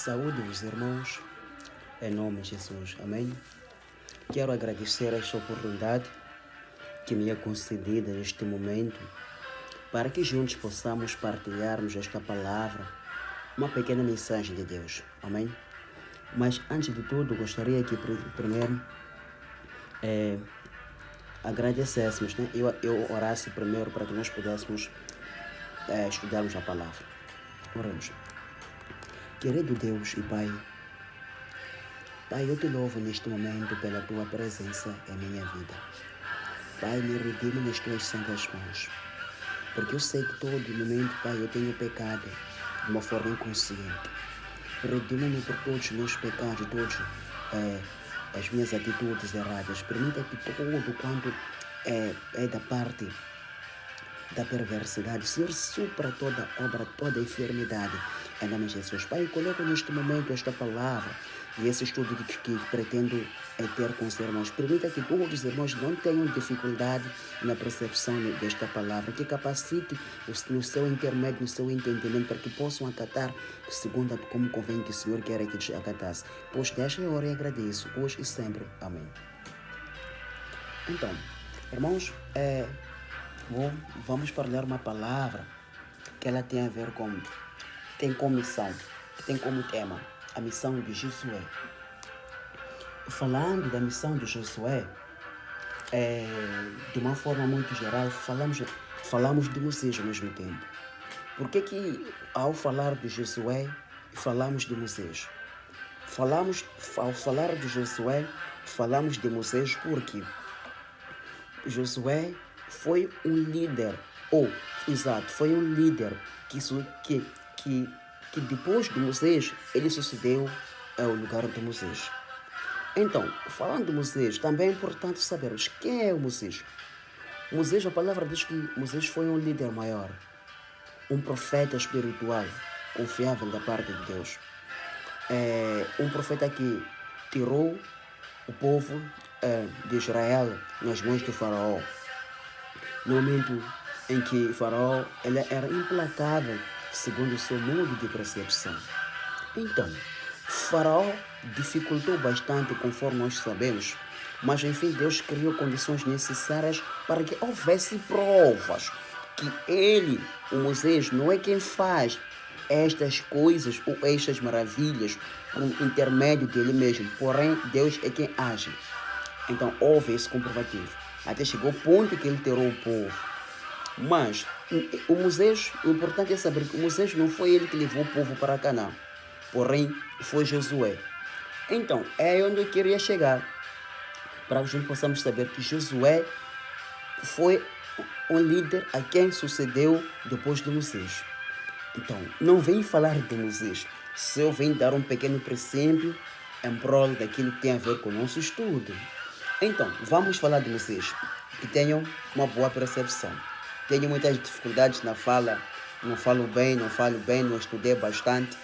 Saúde os irmãos, em nome de Jesus, amém. Quero agradecer esta oportunidade que me é concedida neste momento para que juntos possamos partilharmos esta palavra, uma pequena mensagem de Deus, amém. Mas antes de tudo, gostaria que primeiro agradecêssemos, né? Eu orasse primeiro para que nós pudéssemos estudarmos a palavra. Oremos. Querido Deus e Pai, eu te louvo neste momento pela tua presença em minha vida. Pai, me redime nas tuas santas mãos, porque eu sei que todo momento, Pai, eu tenho pecado de uma forma inconsciente. Redime-me por todos os meus pecados, todas as minhas atitudes erradas. Permita que tudo quanto é da parte da perversidade, Senhor, supra toda obra, toda enfermidade. Em nome de Jesus, Pai, eu coloco neste momento esta palavra e esse estudo que pretendo ter com os irmãos. Permita que todos os irmãos não tenham dificuldade na percepção desta palavra, que capacite no seu intermédio, no seu entendimento, para que possam acatar segundo como convém que o Senhor quer que acatasse. Pois desta hora eu agradeço, hoje e sempre. Amém. Então, irmãos, vamos partilhar uma palavra que ela tem a ver com, tem como missão, tem como tema a missão de Josué. Falando da missão de Josué, de uma forma muito geral, falamos de Moisés ao mesmo tempo. Por que ao falar de Josué, falamos de Moisés? Ao falar de Josué, falamos de Moisés porque Josué foi um líder, foi um líder que depois de Moisés, ele sucedeu ao lugar de Moisés. Então, falando de Moisés, também é importante sabermos quem é o Moisés. Moisés, a palavra diz que Moisés foi um líder maior, um profeta espiritual, confiável da parte de Deus. Um profeta que tirou o povo de Israel nas mãos de Faraó. No momento em que Faraó ele era implacável, segundo o seu modo de percepção. Então, Faraó dificultou bastante, conforme nós sabemos, mas enfim Deus criou condições necessárias para que houvesse provas que ele, o Moisés, não é quem faz estas coisas ou estas maravilhas por intermédio dele mesmo, porém Deus é quem age. Então houve esse comprovativo. Até chegou o ponto que ele tirou o povo. Mas o Moisés, o importante é saber que o Moisés não foi ele que levou o povo para Canaã, porém foi Josué. Então, é onde eu queria chegar, para que a gente possamos saber que Josué foi um líder a quem sucedeu depois de Moisés. Então, não vem falar de Moisés, se eu venho dar um pequeno princípio em prol daquilo que tem a ver com o nosso estudo. Então, vamos falar de Moisés, que tenham uma boa percepção. Tenho muitas dificuldades na fala, não falo bem, não estudei bastante,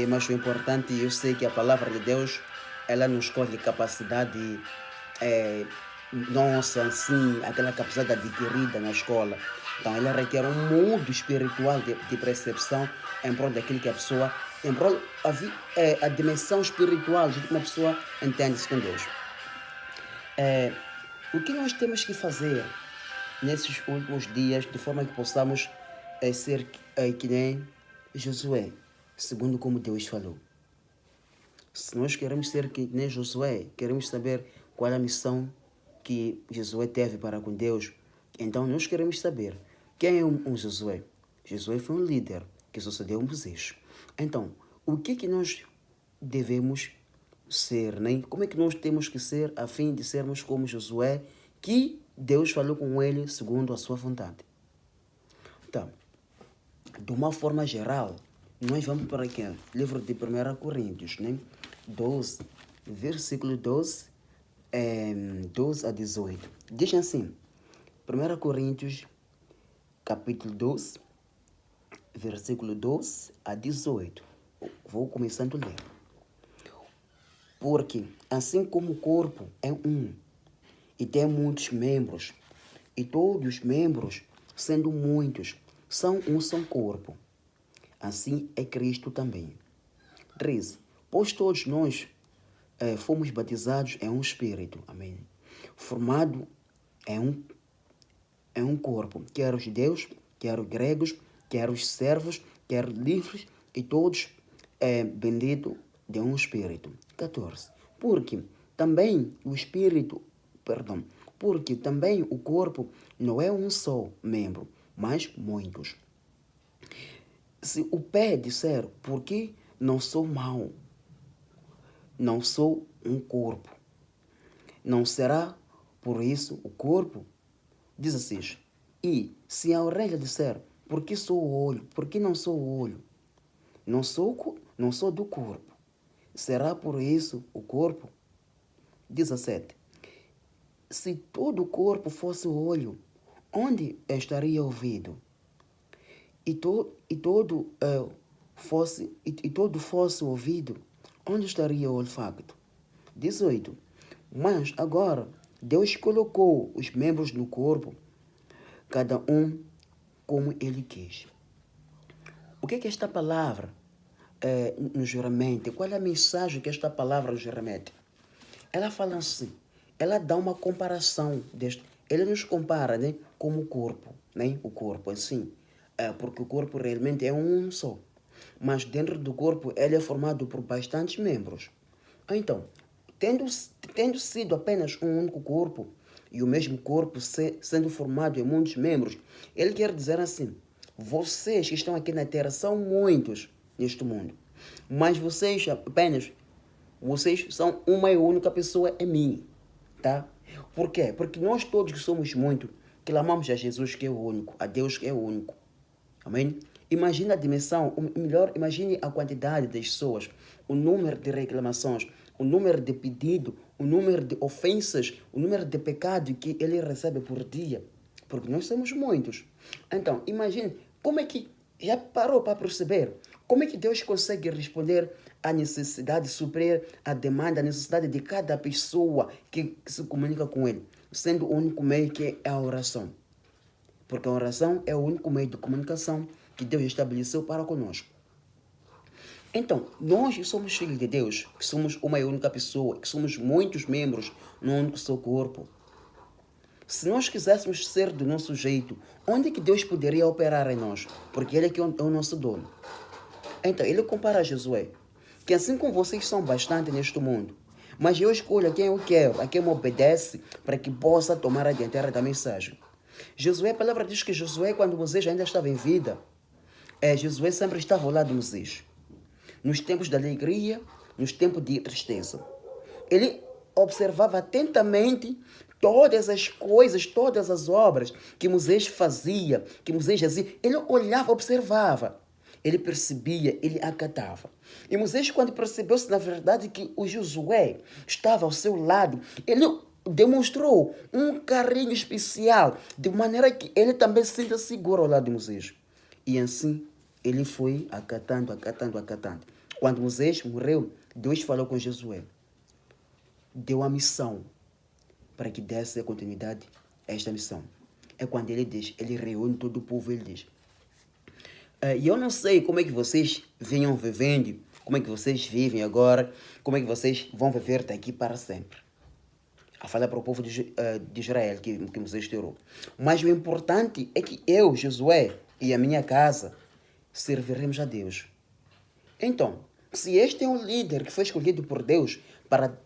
mas o importante, eu sei que a palavra de Deus, ela nos escolhe capacidade, nossa, assim, aquela capacidade adquirida na escola. Então, ela requer um mundo espiritual de percepção em prol daquilo que a pessoa, em prol a dimensão espiritual de que uma pessoa entende-se com Deus. O que nós temos que fazer nesses últimos dias, de forma que possamos ser que nem Josué, segundo como Deus falou. Se nós queremos ser que nem Josué, queremos saber qual é a missão que Josué teve para com Deus, então nós queremos saber quem é um Josué. Josué foi um líder que sucedeu a Moisés. Então, o que nós devemos ser, né? Como é que nós temos que ser a fim de sermos como Josué, que Deus falou com ele segundo a sua vontade? Então, de uma forma geral, nós vamos para aqui, livro de 1 Coríntios, né? 12, versículo 12 a 18. Diz assim, 1 Coríntios, capítulo 12, versículo 12 a 18. Vou começando a ler. Porque, assim como o corpo é um, e tem muitos membros, e todos os membros, sendo muitos, são um só corpo, assim é Cristo também. 13. Pois todos nós fomos batizados em um espírito, amém, formado em um corpo, quer os judeus, quer os gregos, quer os servos, quer livres, e todos benditos de um espírito. 14. Porque também o corpo não é um só membro, mas muitos. Se o pé disser, porque não sou mão, não sou um corpo, não será por isso o corpo? 16. E se a orelha disser, porque sou o olho, porque não sou o olho, não sou do corpo, será por isso o corpo? 17. Se todo o corpo fosse o olho, onde estaria o ouvido? E todo fosse o ouvido, onde estaria o olfato? 18. Mas agora Deus colocou os membros no corpo, cada um como ele quis. O que é que esta palavra nos remete? Qual é a mensagem que esta palavra nos remete? Ela fala assim, ela dá uma comparação deste. Ele nos compara, né, como o corpo, né? O corpo assim, porque o corpo realmente é um só. Mas dentro do corpo ele é formado por bastantes membros. Então, tendo sido apenas um único corpo, e o mesmo corpo sendo formado em muitos membros, ele quer dizer assim, vocês que estão aqui na Terra são muitos neste mundo, mas vocês são uma e única pessoa em mim, tá? Por quê? Porque nós todos que somos muitos, clamamos a Jesus que é o único, a Deus que é o único. Amém? Imagina a dimensão, melhor, imagine a quantidade de pessoas, o número de reclamações, o número de pedidos, o número de ofensas, o número de pecados que ele recebe por dia. Porque nós somos muitos. Então, imagine como é que, já parou para perceber, como é que Deus consegue responder à necessidade, suprir a demanda, a necessidade de cada pessoa que se comunica com ele, sendo o único meio que é a oração. Porque a oração é o único meio de comunicação que Deus estabeleceu para conosco. Então, nós que somos filhos de Deus, que somos uma e única pessoa, que somos muitos membros num único só corpo, se nós quiséssemos ser do nosso jeito, onde é que Deus poderia operar em nós? Porque Ele é que é o nosso dono. Então, Ele compara a Josué, que assim como vocês são bastante neste mundo, mas eu escolho a quem eu quero, a quem me obedece, para que possa tomar a dianteira da mensagem. Josué, a palavra diz que Josué, quando Moisés ainda estava em vida, Josué sempre estava ao lado de Moisés. Nos tempos de alegria, nos tempos de tristeza. Ele observava atentamente todas as coisas, todas as obras que Moisés fazia, que Moisés fazia. Ele olhava, observava. Ele percebia, ele acatava. E Moisés, quando percebeu-se, na verdade, que o Josué estava ao seu lado, ele demonstrou um carinho especial, de maneira que ele também se sinta seguro ao lado de Moisés. E assim, ele foi acatando. Quando Moisés morreu, Deus falou com Josué. Deu a missão para que desse a continuidade a esta missão. É quando ele diz, ele reúne todo o povo, ele diz. E eu não sei como é que vocês venham vivendo, como é que vocês vivem agora, como é que vocês vão viver daqui para sempre. A falar para o povo de Israel que Moisés tirou. Mas o importante é que eu, Josué, e a minha casa serviremos a Deus. Então, se este é um líder que foi escolhido por Deus para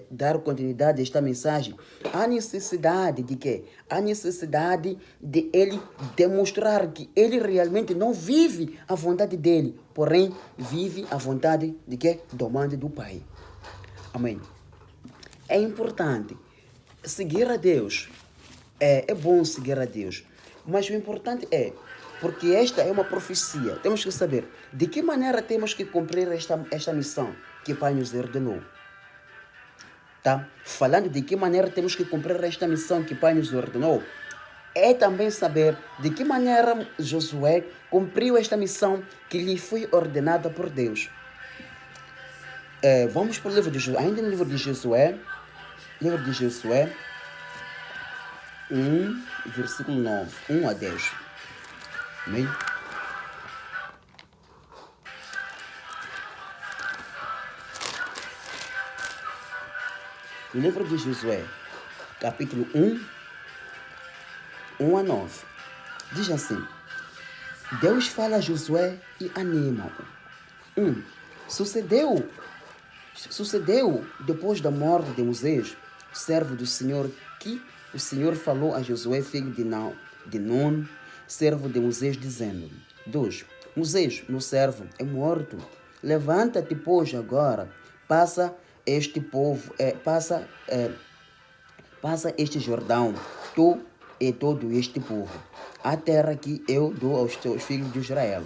dar continuidade a esta mensagem, há necessidade de quê? Há necessidade de ele demonstrar que ele realmente não vive a vontade dele, porém vive a vontade de quê? Do mando do Pai. Amém. É importante seguir a Deus. É bom seguir a Deus. Mas o importante porque esta é uma profecia. Temos que saber de que maneira temos que cumprir esta missão que o Pai nos ordenou. Tá? Falando de que maneira temos que cumprir esta missão que o Pai nos ordenou, é também saber de que maneira Josué cumpriu esta missão que lhe foi ordenada por Deus. Vamos para o livro de Josué. Ainda no livro de Josué, 1, versículo 9, 1 a 10. Amém? No livro de Josué, capítulo 1, 1 a 9, diz assim: Deus fala a Josué e anima-o. Sucedeu depois da morte de Moisés, servo do Senhor, que o Senhor falou a Josué, filho de Nun, servo de Moisés, dizendo: 2. Moisés, meu servo, é morto. Levanta-te, pois, agora, passa este Jordão, tu e todo este povo, a terra que eu dou aos teus filhos de Israel.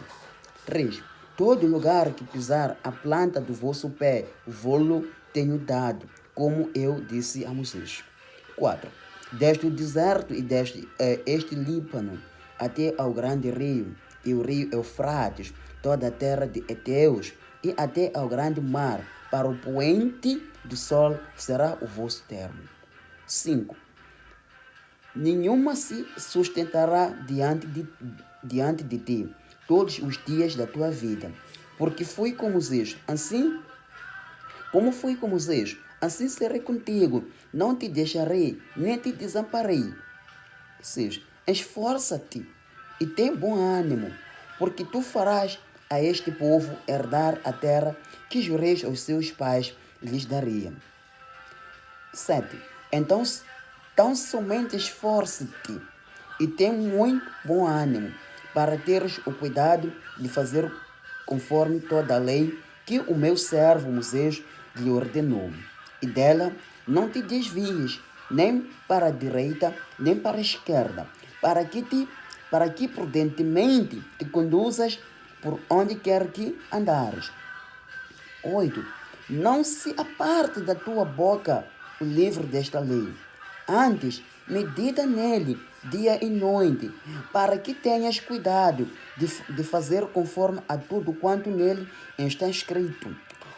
3. Todo lugar que pisar a planta do vosso pé, vou-lo tenho dado, como eu disse a Moisés. 4. Desde o deserto e desde este Líbano até ao grande rio, e o rio Eufrates, toda a terra de Eteus, e até ao grande mar, para o poente do sol será o vosso termo. 5. Nenhuma se sustentará diante de ti todos os dias da tua vida, porque fui com Moisés, como fui com Moisés, assim serei contigo, não te deixarei, nem te desamparei. 6. Esforça-te e tem bom ânimo, porque tu farás a este povo herdar a terra que jurei aos seus pais lhes daria. 7. Então, tão somente esforce-te e tem muito bom ânimo, para teres o cuidado de fazer conforme toda a lei que o meu servo Moisés lhe ordenou. E dela não te desvies, nem para a direita, nem para a esquerda, para que prudentemente te conduzas por onde quer que andares. 8. Não se aparte da tua boca o livro desta lei. Antes, medita nele dia e noite, para que tenhas cuidado de fazer conforme a tudo quanto nele está escrito.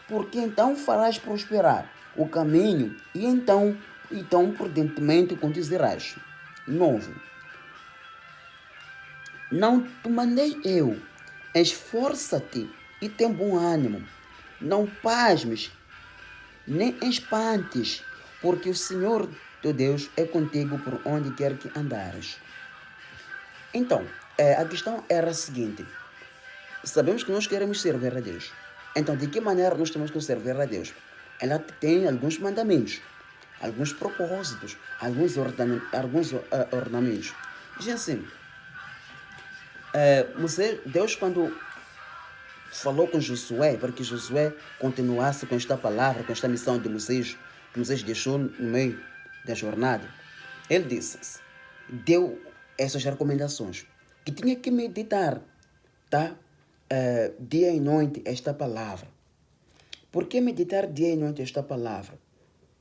Porque então farás prosperar o caminho e então prudentemente conduzirás. 9. Não te mandei eu, esforça-te e tem bom ânimo. Não pasmes, nem espantes, porque o Senhor teu Deus é contigo por onde quer que andares. Então, a questão era a seguinte: sabemos que nós queremos servir a Deus. Então, de que maneira nós temos que servir a Deus? Ela tem alguns mandamentos, alguns propósitos, alguns ornamentos. Diz assim, Deus, quando falou com Josué, para que Josué continuasse com esta palavra, com esta missão de Moisés, que Moisés deixou no meio da jornada, ele deu essas recomendações, que tinha que meditar, tá? Dia e noite esta palavra. Por que meditar dia e noite esta palavra?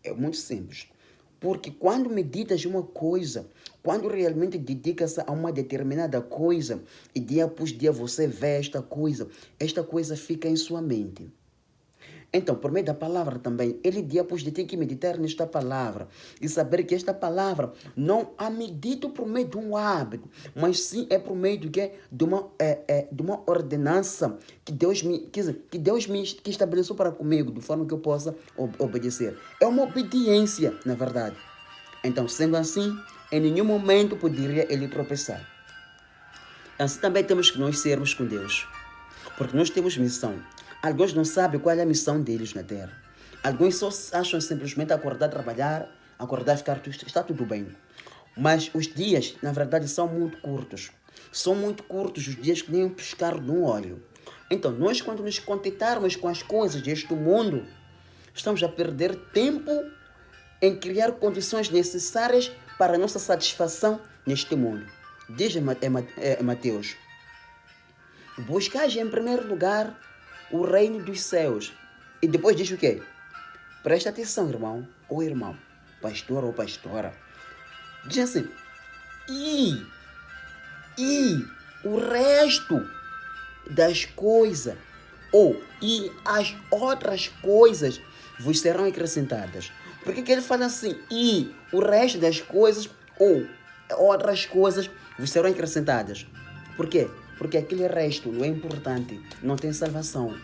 É muito simples. Porque quando meditas uma coisa, quando realmente dedicas a uma determinada coisa, e dia após dia você vê esta coisa fica em sua mente. Então, por meio da palavra também, ele dia após dia tem que meditar nesta palavra e saber que esta palavra não é medida por meio de um hábito, mas sim é por meio de uma ordenança que Deus que estabeleceu para comigo, de forma que eu possa obedecer. É uma obediência, na verdade. Então, sendo assim, em nenhum momento poderia ele tropeçar. Assim também temos que nós sermos com Deus, porque nós temos missão. Alguns não sabem qual é a missão deles na Terra. Alguns só acham simplesmente acordar, trabalhar, acordar, está tudo bem. Mas os dias, na verdade, são muito curtos. São muito curtos os dias que nem um piscar de um olho. Então, nós quando nos contentarmos com as coisas deste mundo, estamos a perder tempo em criar condições necessárias para a nossa satisfação neste mundo. Diz Mateus: buscai em primeiro lugar o reino dos céus. E depois diz o quê? Presta atenção, irmão ou irmão, pastor ou pastora. Diz assim: e o resto das coisas, e as outras coisas vos serão acrescentadas. Por que ele fala assim? E o resto das coisas, outras coisas vos serão acrescentadas. Por quê? Porque aquele resto não é importante, não tem salvação.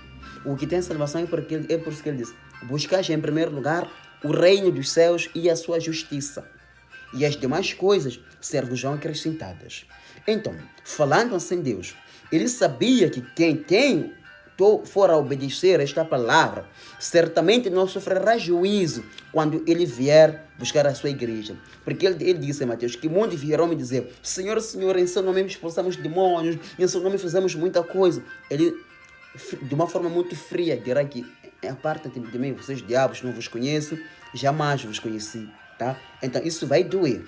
O que tem salvação é por isso que ele diz: buscai em primeiro lugar o reino dos céus e a sua justiça, e as demais coisas serão acrescentadas. Então, falando assim Deus, ele sabia que quem for a obedecer esta palavra, certamente não sofrerá juízo quando ele vier buscar a sua igreja. Porque ele disse em Mateus que muitos vieram me dizer: Senhor, Senhor, em seu nome expulsamos demônios, em seu nome fizemos muita coisa. Ele, de uma forma muito fria, dirá que aparta-te de mim, vocês diabos, não vos conheço, jamais vos conheci. Tá? Então isso vai doer.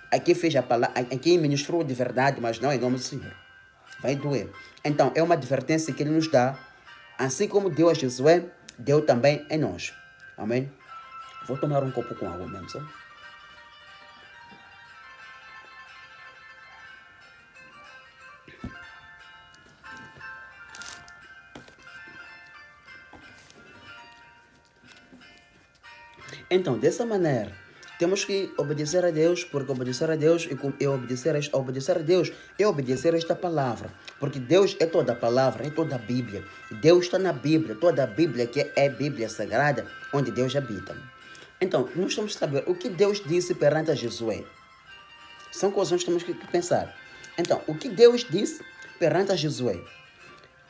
Aqui fez a palavra, aqui ministrou de verdade, mas não em nome do Senhor. Vai doer. Então, é uma advertência que ele nos dá, assim como deu a Josué, deu também em nós. Amém? Vou tomar um copo com água mesmo, sabe? Então, dessa maneira, temos que obedecer a Deus, porque obedecer a Deus é obedecer a Deus é obedecer a esta palavra. Porque Deus é toda a palavra, é toda a Bíblia. Deus está na Bíblia, toda a Bíblia que é Bíblia Sagrada, onde Deus habita. Então, nós temos que saber o que Deus disse perante a Josué. São coisas que nós temos que pensar. Então, o que Deus disse perante a Josué?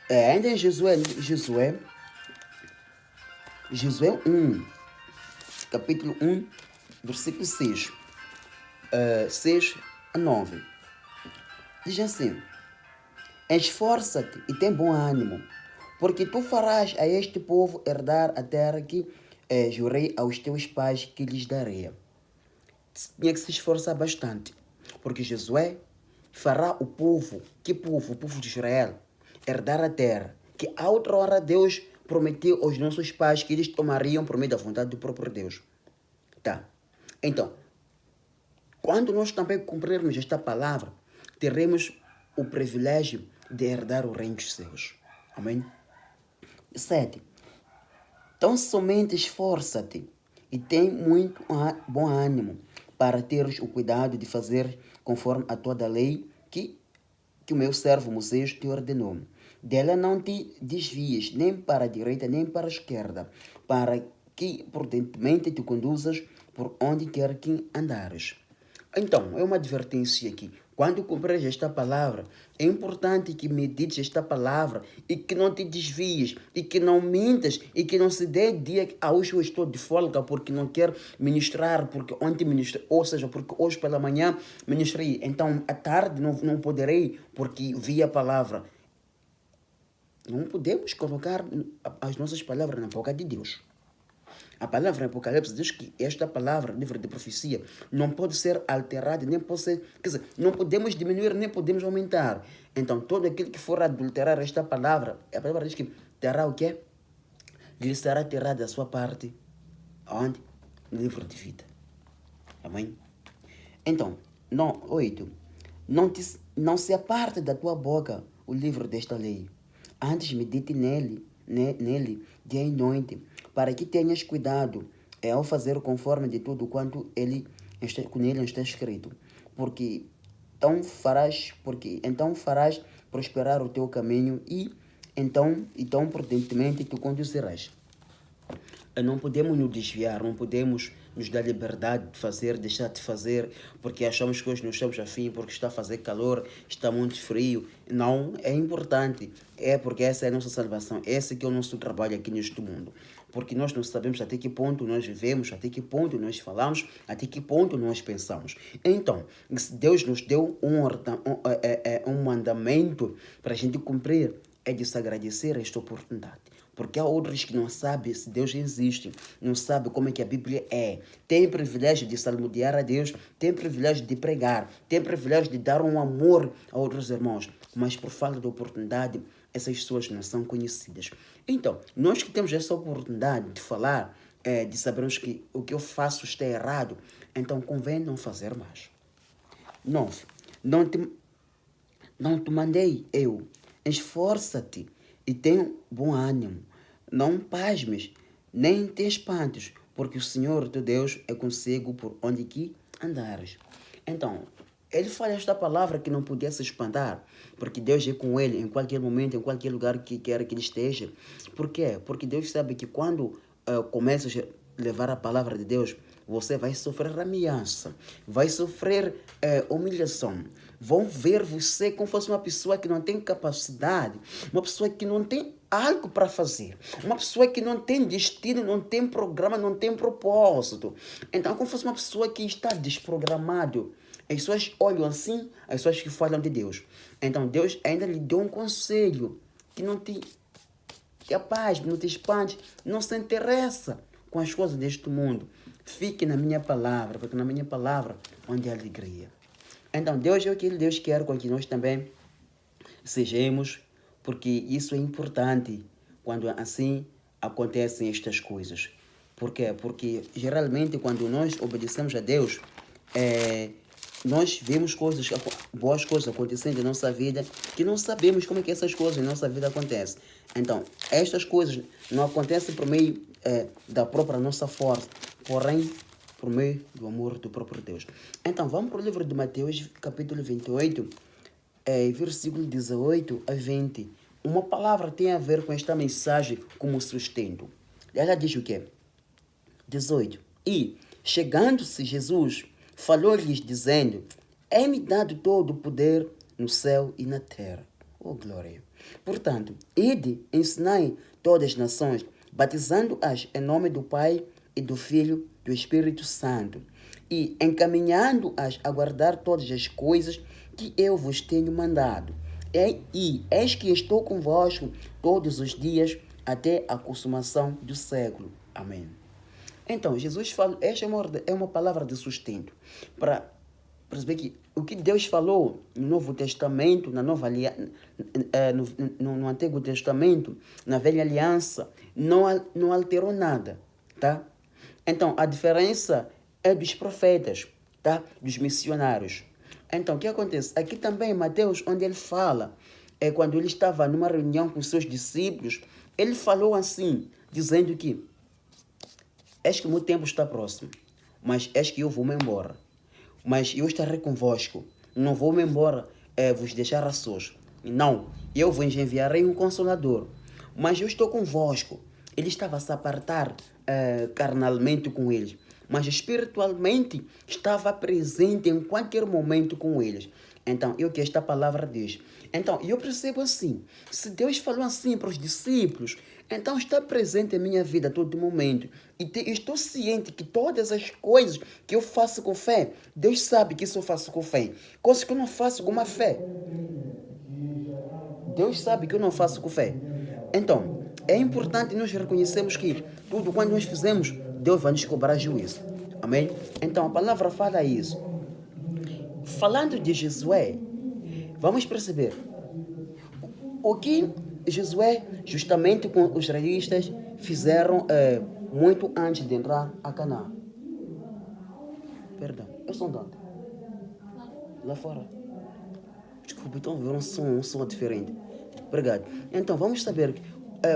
Ainda em Josué 1, capítulo 1, versículo 6, 6 a 9. Diz assim: esforça-te e tem bom ânimo, porque tu farás a este povo herdar a terra que jurei aos teus pais que lhes darei. Tinha que se esforçar bastante, porque Josué fará o povo, que povo? O povo de Israel, herdar a terra, que a outra hora Deus prometeu aos nossos pais que eles tomariam por meio da vontade do próprio Deus. Tá. Então, quando nós também cumprirmos esta palavra, teremos o privilégio de herdar o reino dos céus. Amém? 7. Então somente esforça-te e tem muito bom ânimo para teres o cuidado de fazer conforme a toda a lei que o meu servo Moisés te ordenou. Dela não te desvies nem para a direita nem para a esquerda, para que prudentemente te conduzas por onde quer que andares. Então, é uma advertência aqui. Quando cumpres esta palavra, é importante que medites esta palavra e que não te desvies, e que não mintas, e que não se dê dia que hoje eu estou de folga porque não quero ministrar, porque ontem ministrei, ou seja, porque hoje pela manhã ministrei, então à tarde não poderei porque vi a palavra. Não podemos colocar as nossas palavras na boca de Deus. A palavra em Apocalipse diz que esta palavra, livro de profecia, não pode ser alterada, nem pode ser, quer dizer, não podemos diminuir, nem podemos aumentar. Então, todo aquele que for adulterar esta palavra, a palavra diz que terá o quê? Lhe será tirada a sua parte, onde? No livro de vida. Amém? Então, 8. Não se aparte da tua boca o livro desta lei. Antes medite nele dia e noite, para que tenhas cuidado ao fazer conforme de tudo quanto nele está escrito. Porque então farás prosperar o teu caminho e então prudentemente te conduzirás. Não podemos nos desviar, não podemos nos dar liberdade de fazer, deixar de fazer, porque achamos que hoje não estamos afim, porque está a fazer calor, está muito frio. Não, é importante, porque essa é a nossa salvação, esse que é o nosso trabalho aqui neste mundo. Porque nós não sabemos até que ponto nós vivemos, até que ponto nós falamos, até que ponto nós pensamos. Então, se Deus nos deu um mandamento para a gente cumprir, é de se agradecer a esta oportunidade. Porque há outros que não sabem se Deus existe, não sabem como é que a Bíblia é. Tem privilégio de salmodiar a Deus, tem privilégio de pregar, tem privilégio de dar um amor a outros irmãos. Mas por falta de oportunidade, essas pessoas não são conhecidas. Então, nós que temos essa oportunidade de falar, de sabermos que o que eu faço está errado, então convém não fazer mais. 9. Não te mandei eu. Esforça-te e tenha bom ânimo. Não pasmes, nem te espantes, porque o Senhor teu Deus é consigo por onde que andares. Então, ele fala esta palavra que não podia se espantar, porque Deus é com ele em qualquer momento, em qualquer lugar que quer que ele esteja. Por quê? Porque Deus sabe que quando começas levar a palavra de Deus, você vai sofrer ameaça, vai sofrer humilhação. Vão ver você como fosse uma pessoa que não tem capacidade, uma pessoa que não tem algo para fazer, uma pessoa que não tem destino, não tem programa, não tem propósito. Então, como fosse uma pessoa que está desprogramado. As pessoas olham assim, as pessoas que falam de Deus. Então, Deus ainda lhe deu um conselho que não te capaz, não te espante, não se interessa com as coisas deste mundo. Fique na minha palavra, porque na minha palavra onde há alegria. Então, Deus é o que Deus quer com que nós também sejamos, porque isso é importante quando assim acontecem estas coisas. Por quê? Porque geralmente quando nós obedecemos a Deus, nós vemos coisas, boas coisas acontecendo em nossa vida, que não sabemos como é que essas coisas em nossa vida acontecem. Então, estas coisas não acontecem por meio da própria nossa força, porém, por meio do amor do próprio Deus. Então, vamos para o livro de Mateus, capítulo 28, versículo 18 a 20. Uma palavra tem a ver com esta mensagem como sustento. Ela diz o quê? 18. E, chegando-se Jesus, falou-lhes dizendo: é-me dado todo o poder no céu e na terra. Oh, glória! Portanto, ide, ensinai todas as nações, batizando-as em nome do Pai e do Filho e do Espírito Santo, e encaminhando-as a guardar todas as coisas que eu vos tenho mandado. E eis que estou convosco todos os dias até a consumação do século. Amém. Então, Jesus fala, esta é uma palavra de sustento, para perceber que o que Deus falou no Novo Testamento, na Nova Aliança, no Antigo Testamento, na Velha Aliança, não alterou nada, tá? Então, a diferença é dos profetas, tá? Dos missionários. Então, o que acontece? Aqui também, Mateus, onde ele fala, quando ele estava numa reunião com seus discípulos, ele falou assim, dizendo que eis que o meu tempo está próximo, mas eis que eu vou-me embora. Mas eu estarei convosco, não vou-me embora vos deixar a sós. Não, eu vos enviarei um Consolador, mas eu estou convosco. Ele estava a se apartar carnalmente com eles, mas espiritualmente estava presente em qualquer momento com eles. Então, é o que esta palavra diz. Então, eu percebo assim, se Deus falou assim para os discípulos, então está presente em minha vida a todo momento. E estou ciente que todas as coisas que eu faço com fé, Deus sabe que isso eu faço com fé. Coisas que eu não faço com uma fé, Deus sabe que eu não faço com fé. Então, é importante nós reconhecermos que tudo quando nós fizemos, Deus vai nos cobrar juízo. Amém? Então, a palavra fala isso. Falando de Josué, vamos perceber o que Josué, justamente com os israelitas, fizeram muito antes de entrar a Canaã. Perdão, eu sou de onde? Lá fora. Desculpa, então ver um som diferente. Obrigado. Então, vamos saber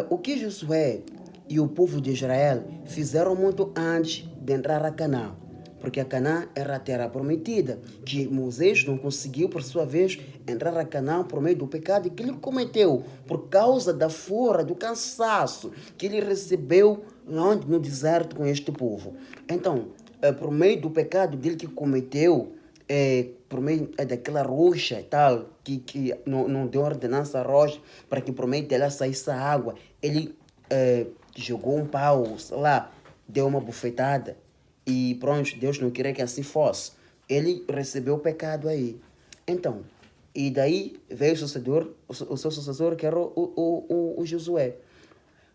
o que Josué e o povo de Israel fizeram muito antes de entrar a Canaã. Porque a Canaã era a terra prometida, que Moisés não conseguiu, por sua vez, entrar a Canaã por meio do pecado que ele cometeu, por causa da fora, do cansaço que ele recebeu no deserto com este povo. Então, por meio do pecado dele que cometeu, por meio daquela rocha e tal, que não deu ordenança à rocha para que por meio dela saísse a água, ele jogou um pau, sei lá, deu uma bufetada. E pronto, Deus não queria que assim fosse. Ele recebeu o pecado aí. Então, e daí veio o seu sucessor, que era o Josué,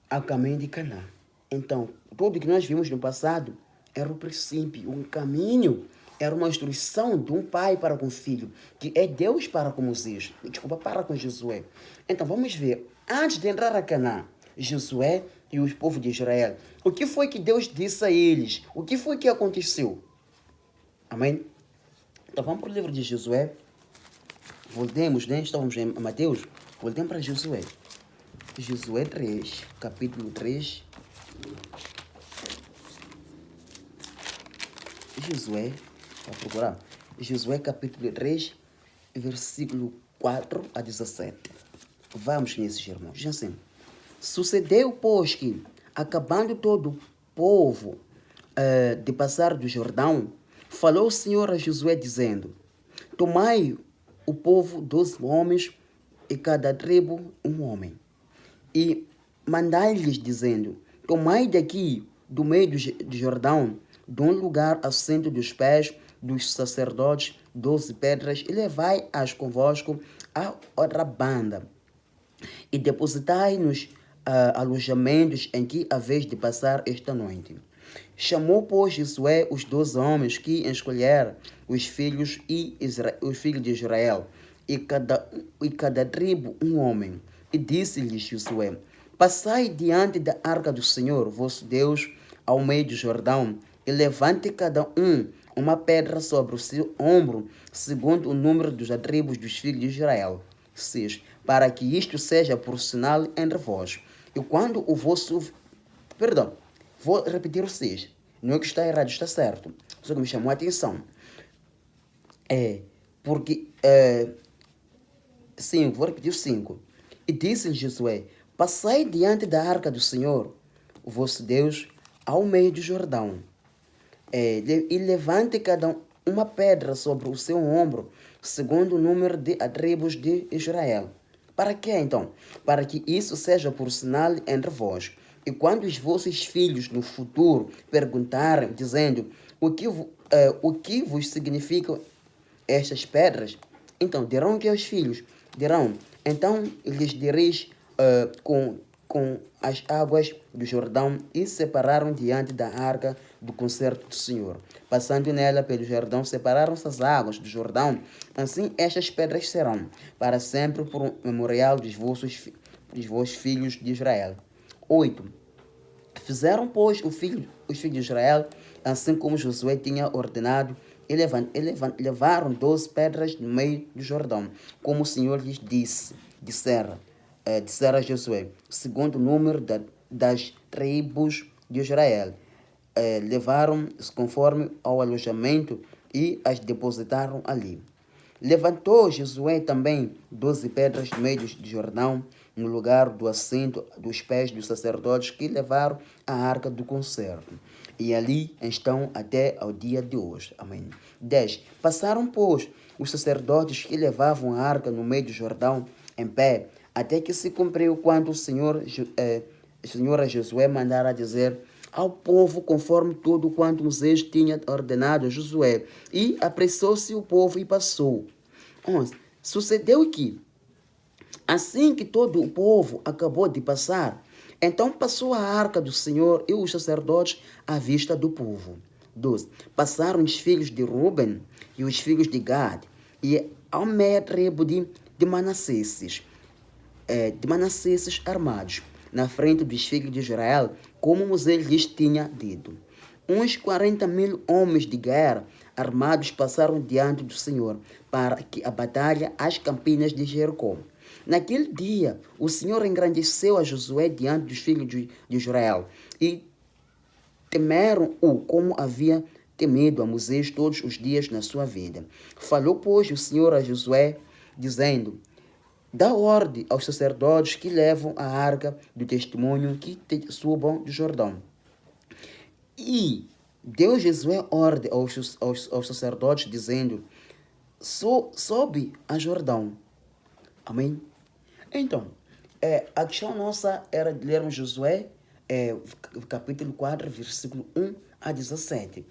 a caminho de Canaã. Então, tudo que nós vimos no passado era o princípio, um caminho, era uma instrução de um pai para com o filho, que é Deus para com Moisés, para com Josué. Então, vamos ver, antes de entrar a Canaã, Josué e os povos de Israel, o que foi que Deus disse a eles? O que foi que aconteceu? Amém? Então vamos para o livro de Josué. Voltemos, né? Estávamos em Mateus. Voltemos para Josué. Josué 3, capítulo 3. Josué, vou procurar. Josué capítulo 3, versículo 4 a 17. Vamos nesses irmãos. Já assim. Sucedeu, pois, que, acabando todo o povo de passar do Jordão, falou o Senhor a Josué dizendo: tomai o povo 12 homens e cada tribo um homem. E mandai-lhes dizendo: tomai daqui do meio do Jordão, de um lugar assento dos pés dos sacerdotes, 12 pedras, e levai-as convosco à outra banda, e depositai nos alojamentos em que haveis de passar esta noite. Chamou, pois, Josué os 12 homens que escolheram os filhos de Israel, e cada tribo um homem. E disse-lhes Josué: passai diante da arca do Senhor, vosso Deus, ao meio do Jordão, e levante cada um uma pedra sobre o seu ombro, segundo o número dos tribos dos filhos de Israel. 6. Para que isto seja por sinal entre vós. E quando o vosso... Perdão, vou repetir o 6. Não é que está errado, está certo. Só que me chamou a atenção. Porque... 5, vou repetir o 5. E disse-lhe Josué: passai diante da arca do Senhor, o vosso Deus, ao meio do Jordão. E levante cada uma pedra sobre o seu ombro, segundo o número de tribos de Israel. Para quê, então? Para que isso seja por sinal entre vós. E quando os vossos filhos no futuro perguntarem, dizendo: o que vos significam estas pedras? Então dirão que aos filhos dirão: então lhes direis com as águas do Jordão, e separaram diante da arca do concerto do Senhor. Passando nela pelo Jordão, separaram-se as águas do Jordão. Assim estas pedras serão para sempre por um memorial dos vossos filhos de Israel. 8. Fizeram, pois, os filhos de Israel, assim como Josué tinha ordenado, e levaram 12 pedras no meio do Jordão, como o Senhor lhes dissera a Josué, segundo o número das tribos de Israel. Levaram-se conforme ao alojamento e as depositaram ali. Levantou Josué também 12 pedras no meio do Jordão, no lugar do assento dos pés dos sacerdotes que levaram a arca do concerto. E ali estão até ao dia de hoje. Amém. 10. Passaram, pois, os sacerdotes que levavam a arca no meio do Jordão em pé, até que se cumpriu quanto o Senhor a Josué mandara dizer ao povo, conforme tudo quanto Moisés tinha ordenado a Josué. E apressou-se o povo e passou. 11. Sucedeu que, assim que todo o povo acabou de passar, então passou a arca do Senhor e os sacerdotes à vista do povo. 12. Passaram os filhos de Ruben e os filhos de Gad e a meia tribo de Manassés armados, na frente dos filhos de Israel, como Moisés lhes tinha dito. Uns 40.000 homens de guerra armados passaram diante do Senhor para que a batalha às campinas de Jericó. Naquele dia, o Senhor engrandeceu a Josué diante dos filhos de Israel e temeram-o como havia temido a Moisés todos os dias na sua vida. Falou, pois, o Senhor a Josué, dizendo: dá ordem aos sacerdotes que levam a arca do testemunho que subam do Jordão. E deu Josué ordem aos sacerdotes, dizendo: sobe a Jordão. Amém? Então, a questão nossa era de lermos Josué, capítulo 4, versículo 1 a 17.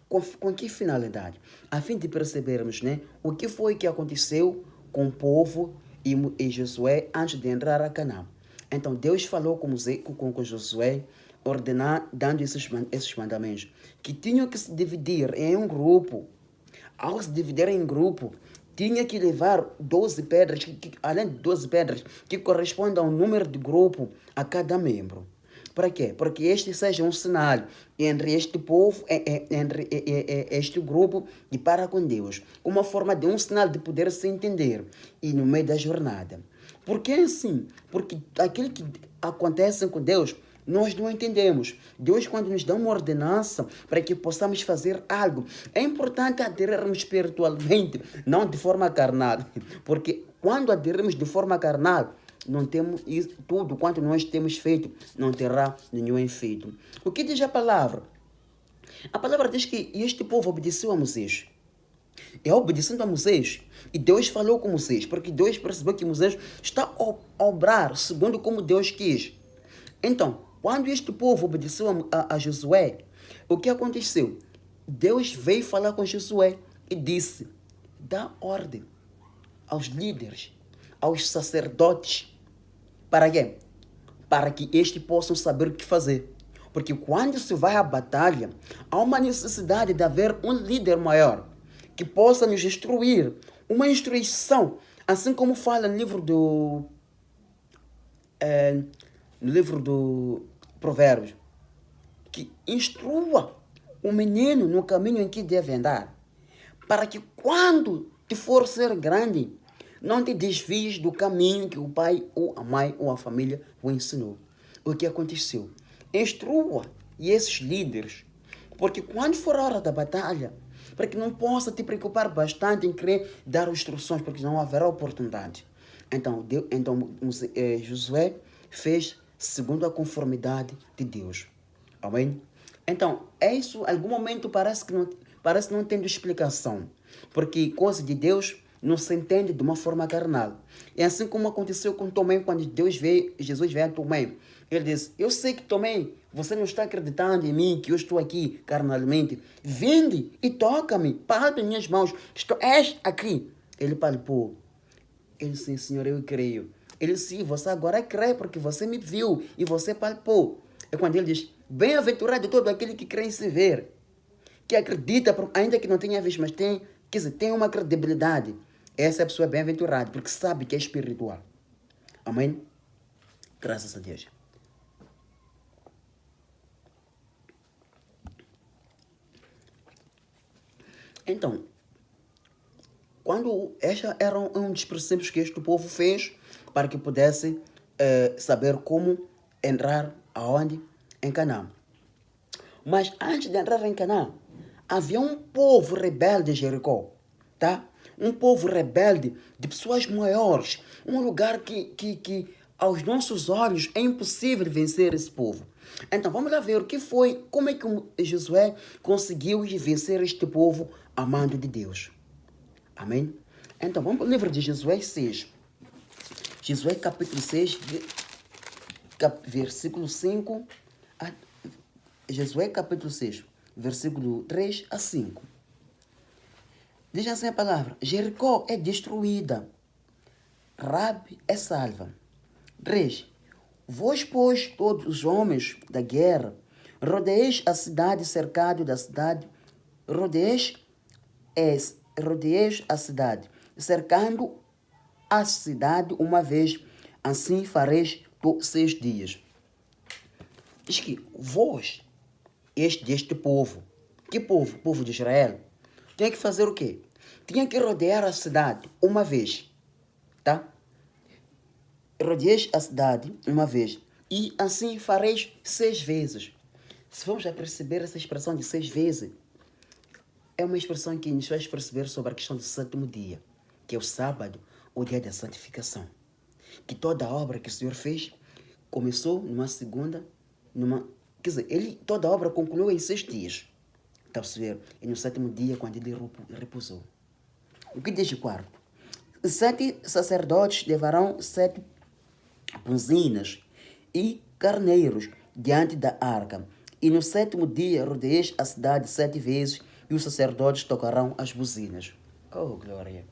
Com que finalidade? A fim de percebermos, né, o que foi que aconteceu com o povo e Josué antes de entrar a Canaã. Então, Deus falou com Josué, dando esses mandamentos, que tinham que se dividir em um grupo. Ao se dividir em grupo, tinha que levar 12 pedras, além de 12 pedras, que correspondem ao número de grupo a cada membro. Para quê? Porque este seja um sinal entre este povo, entre este grupo e para com Deus. Uma forma de um sinal de poder se entender e no meio da jornada. Por que assim? Porque aquilo que acontece com Deus, nós não entendemos. Deus, quando nos dá uma ordenança para que possamos fazer algo, é importante aderirmos espiritualmente, não de forma carnal. Porque quando aderirmos de forma carnal, não temos isso, tudo quanto nós temos feito não terá nenhum efeito. O que diz a palavra? A palavra diz que este povo obedeceu a Moisés. E obedecendo a Moisés, e Deus falou com Moisés, porque Deus percebeu que Moisés está a obrar segundo como Deus quis. Então, quando este povo obedeceu a Josué, o que aconteceu? Deus veio falar com Josué e disse: dá ordem aos líderes, aos sacerdotes. Para quê? Para que estes possam saber o que fazer. Porque quando se vai à batalha, há uma necessidade de haver um líder maior que possa nos instruir, uma instrução, assim como fala no livro do Provérbios, que instrua o menino no caminho em que deve andar, para que quando te for ser grande, não te desvies do caminho que o pai, ou a mãe, ou a família o ensinou. O que aconteceu? Instrua esses líderes, porque quando for a hora da batalha, para que não possa te preocupar bastante em querer dar instruções, porque não haverá oportunidade. Então Josué fez segundo a conformidade de Deus. Amém? Então, isso, em algum momento parece não tendo explicação, porque coisa de Deus não se entende de uma forma carnal. É assim como aconteceu com Tomé, quando Jesus veio a Tomé. Ele disse: eu sei que Tomé, você não está acreditando em mim, que eu estou aqui carnalmente. Vinde e toca-me, palpe minhas mãos, és aqui. Ele palpou. Ele disse: sim, Senhor, eu creio. Ele disse: você agora crê porque você me viu e você palpou. É quando ele diz: bem-aventurado todo aquele que crê em se ver, que acredita, ainda que não tenha visto, mas tem uma credibilidade. Essa pessoa é bem-aventurada, porque sabe que é espiritual. Amém? Graças a Deus. Então, quando esta era um dos princípios que este povo fez para que pudesse saber como entrar aonde? Em Canaã. Mas antes de entrar em Canaã, havia um povo rebelde em Jericó, tá? Um povo rebelde de pessoas maiores, um lugar que aos nossos olhos é impossível vencer esse povo. Então vamos lá ver como é que Josué conseguiu vencer este povo amado de Deus. Amém? Então vamos ao livro de Josué 6. Josué capítulo 6, versículo 5 a Josué capítulo 6, versículo 3 a 5. Diz assim a palavra: Jericó é destruída, Rabi é salva. 3. Vós, pois, todos os homens da guerra, rodeeis a cidade, cercado da cidade, rodeeis a cidade, cercando a cidade uma vez, assim fareis 6 dias. Diz que vós, deste povo, que povo? O povo de Israel, tinha que fazer o quê? Tinha que rodear a cidade uma vez, tá? Rodeeis a cidade uma vez, e assim fareis 6 vezes. Se vamos a perceber essa expressão de 6 vezes, é uma expressão que nos faz perceber sobre a questão do 7º dia, que é o sábado, o dia da santificação. Que toda a obra que o Senhor fez começou numa segunda, quer dizer, toda a obra concluiu em 6 dias. Está a perceber? E no 7º dia, quando ele repousou. O que diz o 4? 7 sacerdotes levarão 7 buzinas e carneiros diante da arca. E no 7º dia rodeeis a cidade 7 vezes, e os sacerdotes tocarão as buzinas. Oh, glória!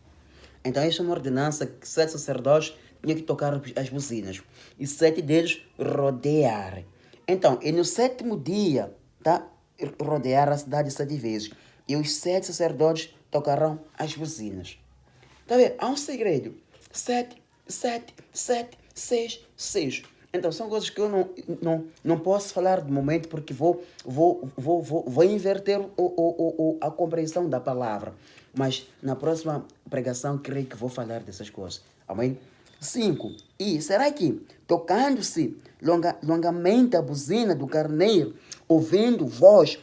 Então, esta é uma ordenança que 7 sacerdotes tinham que tocar as buzinas. E 7 deles rodear. Então, e no 7º dia, tá? Rodear a cidade 7 vezes. E os 7 sacerdotes tocarão as buzinas. Tá vendo? Há um segredo. 7, 7, 7, 6, 6. Então, são coisas que eu não posso falar de momento, porque vou inverter a compreensão da palavra. Mas na próxima pregação, creio que vou falar dessas coisas. Amém? 5. E será que, tocando-se longamente a buzina do carneiro, ouvindo voz,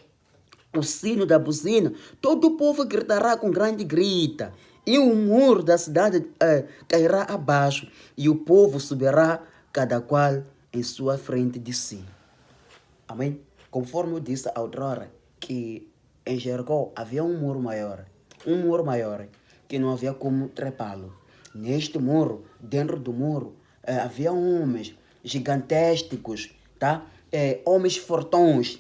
o sino da buzina, todo o povo gritará com grande grita, e o muro da cidade cairá abaixo, e o povo subirá, cada qual em sua frente de si. Amém? Conforme eu disse outrora, que em Jericó havia um muro maior, que não havia como trepá-lo. Neste muro, dentro do muro, havia homens gigantescos, tá? Homens fortões,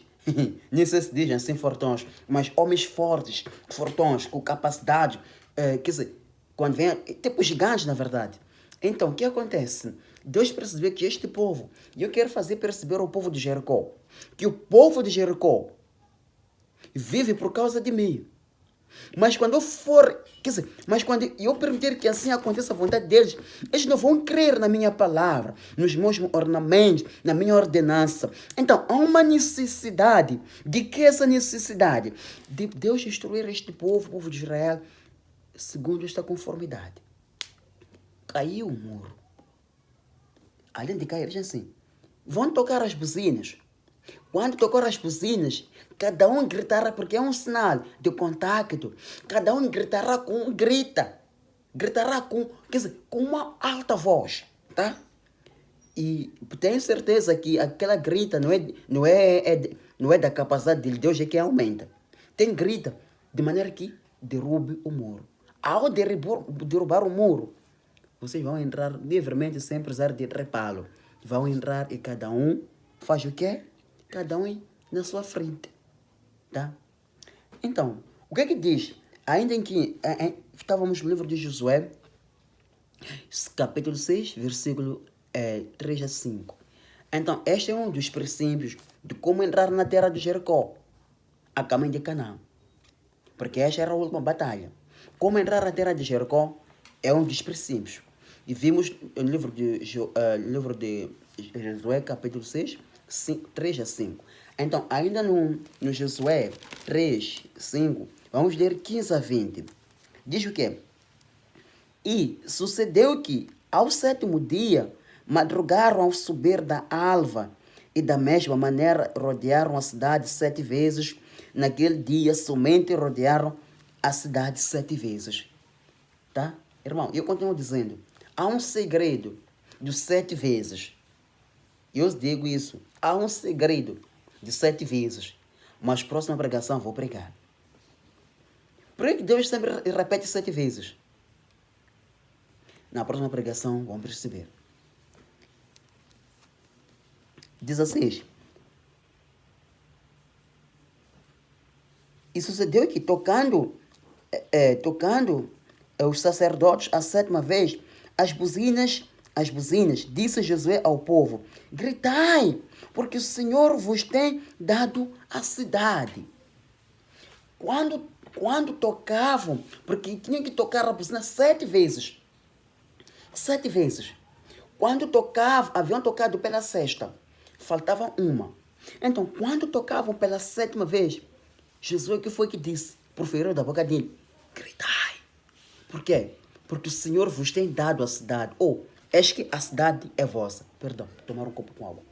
nem sei se dizem assim fortões, mas homens fortes, fortões, com capacidade, quer dizer, quando vem, tipo gigantes na verdade. Então, o que acontece? Deus percebeu que este povo, e eu quero fazer perceber ao povo de Jericó, que o povo de Jericó vive por causa de mim. Mas quando eu for, quer dizer, mas quando eu permitir que assim aconteça a vontade deles, eles não vão crer na minha palavra, nos meus ornamentos, na minha ordenança. Então, há uma necessidade. De que essa necessidade? De Deus instruir este povo, o povo de Israel, segundo esta conformidade. Caiu o muro. Além de cair, assim, vão tocar as buzinas. Quando tocar as buzinas, cada um gritará, porque é um sinal de contacto. Cada um gritará gritará com, quer dizer, com uma alta voz, tá? E tenho certeza que aquela grita não é da capacidade de Deus, é que aumenta. Tem grita de maneira que derrube o muro. Ao derrubar o muro, vocês vão entrar livremente sem precisar de repá-lo. Vão entrar e cada um faz o quê? Cada um na sua frente. Tá? Então, o que é que diz? Ainda em que estávamos no livro de Josué, capítulo 6, versículo 3 a 5. Então, este é um dos princípios de como entrar na terra de Jericó, a caminho de Canaã. Porque esta era a última batalha. Como entrar na terra de Jericó é um dos princípios. E vimos no livro de Josué, capítulo 6, 3 a 5. Então, ainda no Josué 3, 5, vamos ler 15 a 20. Diz o quê? E sucedeu que, ao sétimo dia, madrugaram ao subir da alva, e da mesma maneira rodearam a cidade 7 vezes. Naquele dia, somente rodearam a cidade 7 vezes. Tá? Irmão, eu continuo dizendo, há um segredo de 7 vezes. Eu digo isso, há um segredo de 7 vezes. Mas próxima pregação vou pregar. Por que Deus sempre repete 7 vezes? Na próxima pregação vamos perceber. 16. E sucedeu que tocando os sacerdotes a 7ª vez, as buzinas, disse Josué ao povo, gritai, porque o Senhor vos tem dado a cidade. Quando tocavam, porque tinham que tocar a buzina 7 vezes. 7 vezes. Quando tocavam, haviam tocado pela 6ª, faltava uma. Então, quando tocavam pela 7ª vez, Jesus, o que foi que disse? Proferiu da boca dele, gritai. Por quê? Porque o Senhor vos tem dado a cidade. Ou, eis que a cidade é vossa. Perdão, tomar um copo com água.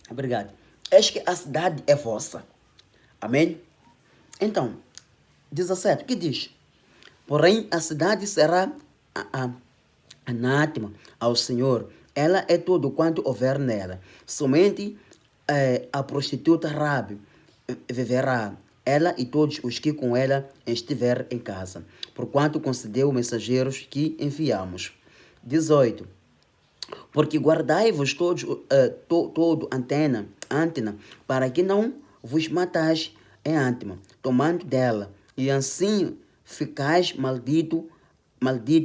Obrigado. Eis que a cidade é vossa. Amém? Então, 17, o que diz? Porém, a cidade será anátema ao Senhor. Ela é tudo quanto houver nela. Somente a prostituta Rabi viverá, ela e todos os que com ela estiver em casa, porquanto concedeu mensageiros que enviamos. 18. Porque guardai-vos todo antena, para que não vos matais em ântima, tomando dela, e assim ficais maldito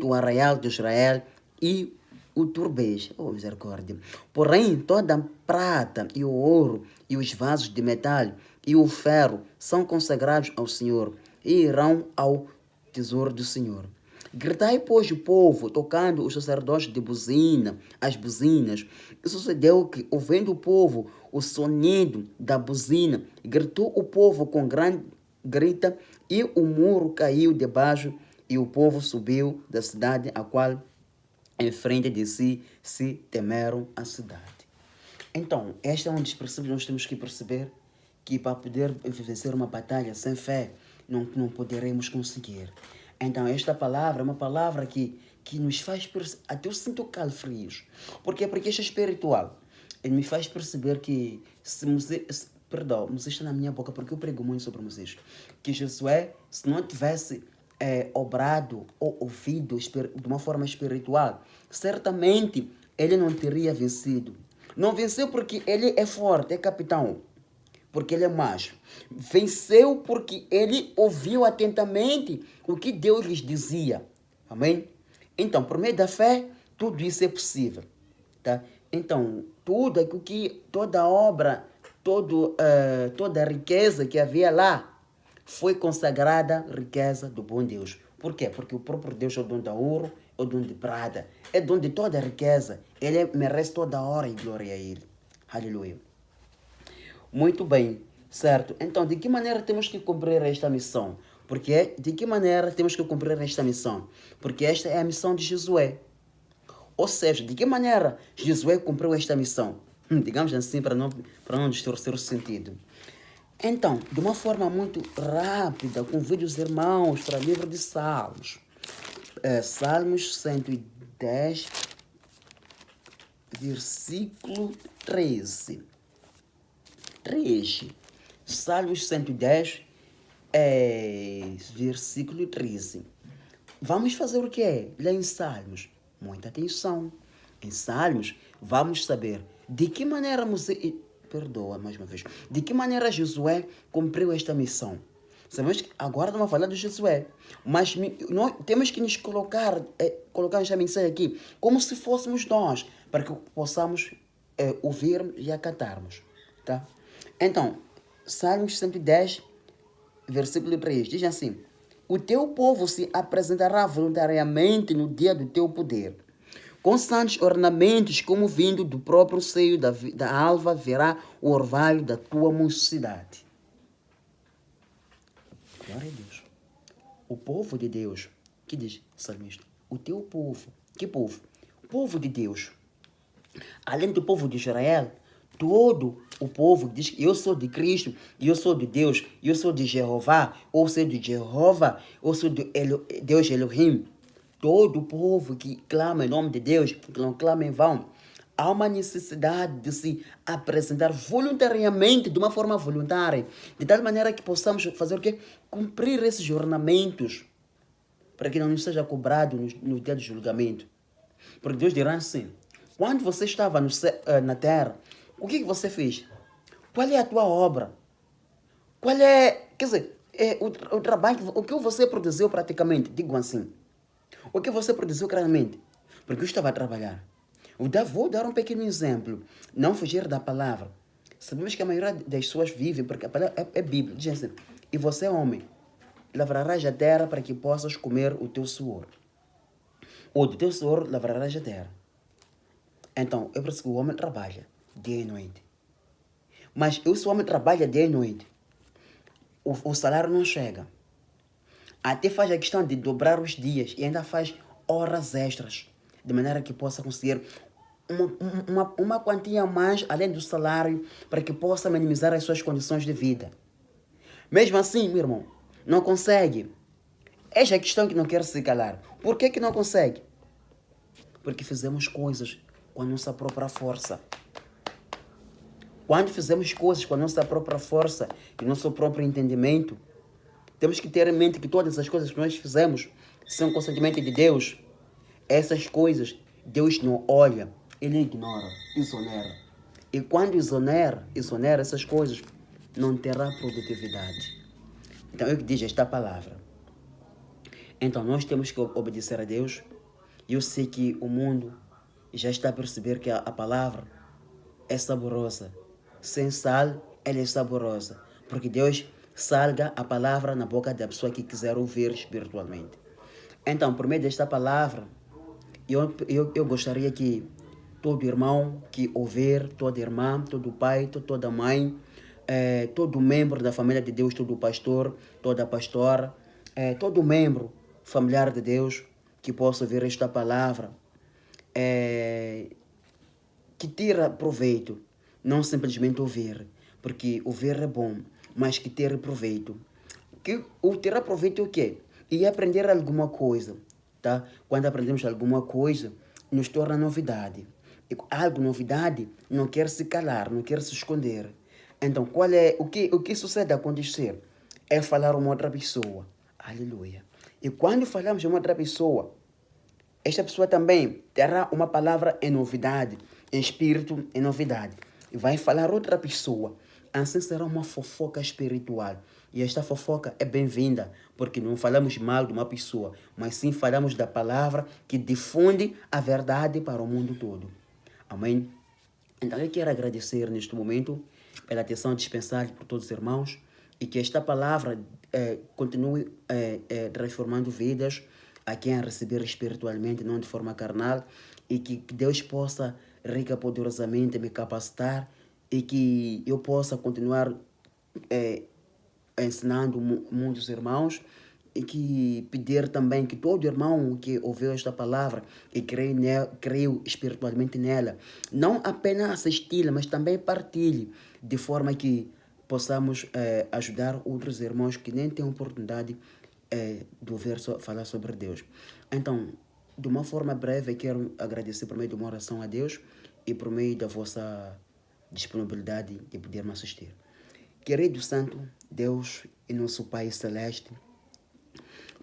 o arraial de Israel e o turbeis. Oh, misericórdia. Porém, toda a prata e o ouro e os vasos de metal e o ferro são consagrados ao Senhor e irão ao tesouro do Senhor. Gritai, pois, o povo, tocando os sacerdotes de buzina, as buzinas. E sucedeu que, ouvindo o povo o sonido da buzina, gritou o povo com grande grita, e o muro caiu debaixo, e o povo subiu da cidade, a qual em frente de si se temeram a cidade. Então, este é um dos princípios que nós temos que perceber, que para poder vencer uma batalha sem fé, não poderemos conseguir. Então, esta palavra é uma palavra que nos faz perceber, até eu sinto calafrios. Por quê? Porque isto é espiritual. ele me faz perceber que se Moisés, perdão, Moisés está na minha boca porque eu prego muito sobre Moisés, que Josué, se não tivesse obrado ou ouvido de uma forma espiritual, certamente ele não teria vencido. Não venceu porque ele é forte, é capitão, porque ele é macho. Venceu porque ele ouviu atentamente o que Deus lhes dizia. Amém? Então, por meio da fé, tudo isso é possível. Tá? Então, tudo aquilo que, toda a obra, toda a riqueza que havia lá, foi consagrada riqueza do bom Deus. Por quê? Porque o próprio Deus é o dono da ouro, é o dono de prata, é dono de toda a riqueza. Ele merece toda a honra e glória a Ele. Aleluia. Muito bem, certo? Então, de que maneira temos que cumprir esta missão? Porque de que maneira temos que cumprir esta missão? Porque esta é a missão de Josué. Ou seja, de que maneira Josué cumpriu esta missão? Digamos assim, para não distorcer o sentido. Então, de uma forma muito rápida, convido os irmãos para o livro de Salmos. Salmos 110, versículo 13. Salmos 110, versículo 13. Vamos fazer o quê? Lá em Salmos. Muita atenção. Em Salmos, vamos saber de que maneira Moisés... Perdoa mais uma vez. De que maneira Josué cumpriu esta missão? Sabemos que agora estamos a falar de Josué, mas nós temos que nos colocar esta mensagem aqui como se fôssemos nós, para que possamos ouvirmos e acatarmos. Tá? Então, Salmos 110, versículo 3, diz assim: o teu povo se apresentará voluntariamente no dia do teu poder. Com santos ornamentos, como vindo do próprio seio da alva, verá o orvalho da tua mocidade. Glória a Deus. O povo de Deus, que diz salmista? O teu povo. Que povo? O povo de Deus. Além do povo de Israel, todo o povo diz que eu sou de Cristo, eu sou de Deus, eu sou de Jeová, ou sou de Jeová, ou sou de Deus Elohim. Todo o povo que clama em nome de Deus, que não clama em vão, há uma necessidade de se apresentar voluntariamente, de uma forma voluntária, de tal maneira que possamos fazer o quê? Cumprir esses ornamentos, para que não nos seja cobrado no dia do julgamento. Porque Deus dirá assim: quando você estava na terra, o que você fez? Qual é a tua obra? Qual é, quer dizer, o trabalho, o que você produziu praticamente? Digo assim. O que você produziu claramente? Porque eu estava a trabalhar. Vou dar um pequeno exemplo. Não fugir da palavra. Sabemos que a maioria das pessoas vivem, porque a palavra é Bíblia. Diz assim: e você, homem, lavrarás a terra para que possas comer o teu suor. Ou do teu suor lavrarás a terra. Então, eu preciso que o homem trabalha dia e noite. Mas se o homem trabalha dia e noite, o salário não chega. Até faz a questão de dobrar os dias e ainda faz horas extras, de maneira que possa conseguir uma quantia a mais além do salário, para que possa minimizar as suas condições de vida. Mesmo assim, meu irmão, não consegue. Esta é a questão que não quer se calar. Por que não consegue? Porque fizemos coisas com a nossa própria força. Quando fizemos coisas com a nossa própria força e nosso próprio entendimento, temos que ter em mente que todas as coisas que nós fizemos são consentimento de Deus. Essas coisas, Deus não olha, Ele ignora, exonera. E quando exonera essas coisas, não terá produtividade. Então, é o que diz esta palavra. Então, nós temos que obedecer a Deus. Eu sei que o mundo já está a perceber que a palavra é saborosa. Sem sal, ela é saborosa. Porque Deus salga a palavra na boca da pessoa que quiser ouvir espiritualmente. Então, por meio desta palavra, eu gostaria que todo irmão que ouvir, toda irmã, todo pai, toda mãe, todo membro da família de Deus, todo pastor, toda pastora, todo membro familiar de Deus que possa ouvir esta palavra, que tira proveito, não simplesmente ouvir, porque ouvir é bom, mas que ter proveito. Que o tirar proveito é o quê? E aprender alguma coisa, tá? Quando aprendemos alguma coisa, nos torna novidade. algo novidade, não quer se calar, não quer se esconder. Então, o que sucede a acontecer? É falar uma outra pessoa. Aleluia. E quando falamos de uma outra pessoa, esta pessoa também terá uma palavra em novidade, em espírito em novidade. E vai falar outra pessoa. Assim será uma fofoca espiritual. E esta fofoca é bem-vinda, porque não falamos mal de uma pessoa, mas sim falamos da palavra que difunde a verdade para o mundo todo. Amém? Então eu quero agradecer neste momento pela atenção dispensada por todos os irmãos e que esta palavra continue transformando vidas a quem a receber espiritualmente, não de forma carnal, e que Deus possa rica poderosamente me capacitar e que eu possa continuar ensinando muitos irmãos e que pedir também que todo irmão que ouviu esta palavra e creio espiritualmente nela, não apenas assisti-la, mas também partilhe, de forma que possamos ajudar outros irmãos que nem têm oportunidade de ouvir falar sobre Deus. Então, de uma forma breve, quero agradecer por meio de uma oração a Deus e por meio da vossa disponibilidade de poder me assistir. Querido Santo Deus e nosso Pai Celeste,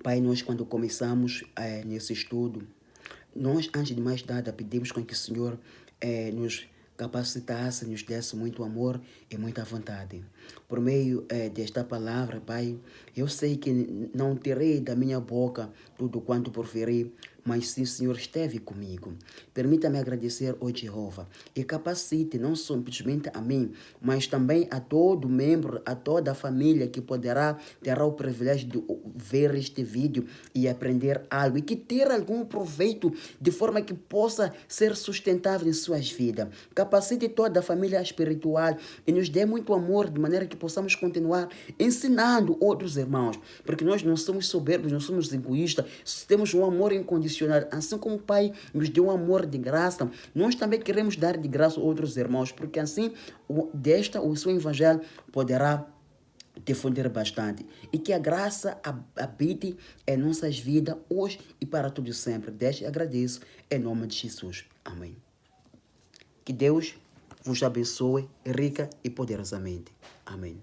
Pai, nós quando começamos nesse estudo, nós antes de mais nada pedimos com que o Senhor nos capacitasse, nos desse muito amor e muita vontade. Por meio desta palavra, Pai, eu sei que não terei da minha boca tudo quanto proferi, mas sim o Senhor esteve comigo. Permita-me agradecer, ó Jeová, e capacite não simplesmente a mim, mas também a todo membro, a toda a família que terá o privilégio de ver este vídeo e aprender algo, e que ter algum proveito de forma que possa ser sustentável em suas vidas. Capacite toda a família espiritual e nos dê muito amor, de maneira que possamos continuar ensinando outros irmãos, porque nós não somos soberbos, não somos egoístas, temos um amor incondicional. Assim como o Pai nos deu um amor de graça, nós também queremos dar de graça a outros irmãos, porque assim o seu evangelho poderá difundir bastante. E que a graça habite em nossas vidas hoje e para tudo sempre. Desde e agradeço em nome de Jesus. Amém. Que Deus vos abençoe rica e poderosamente. Amém.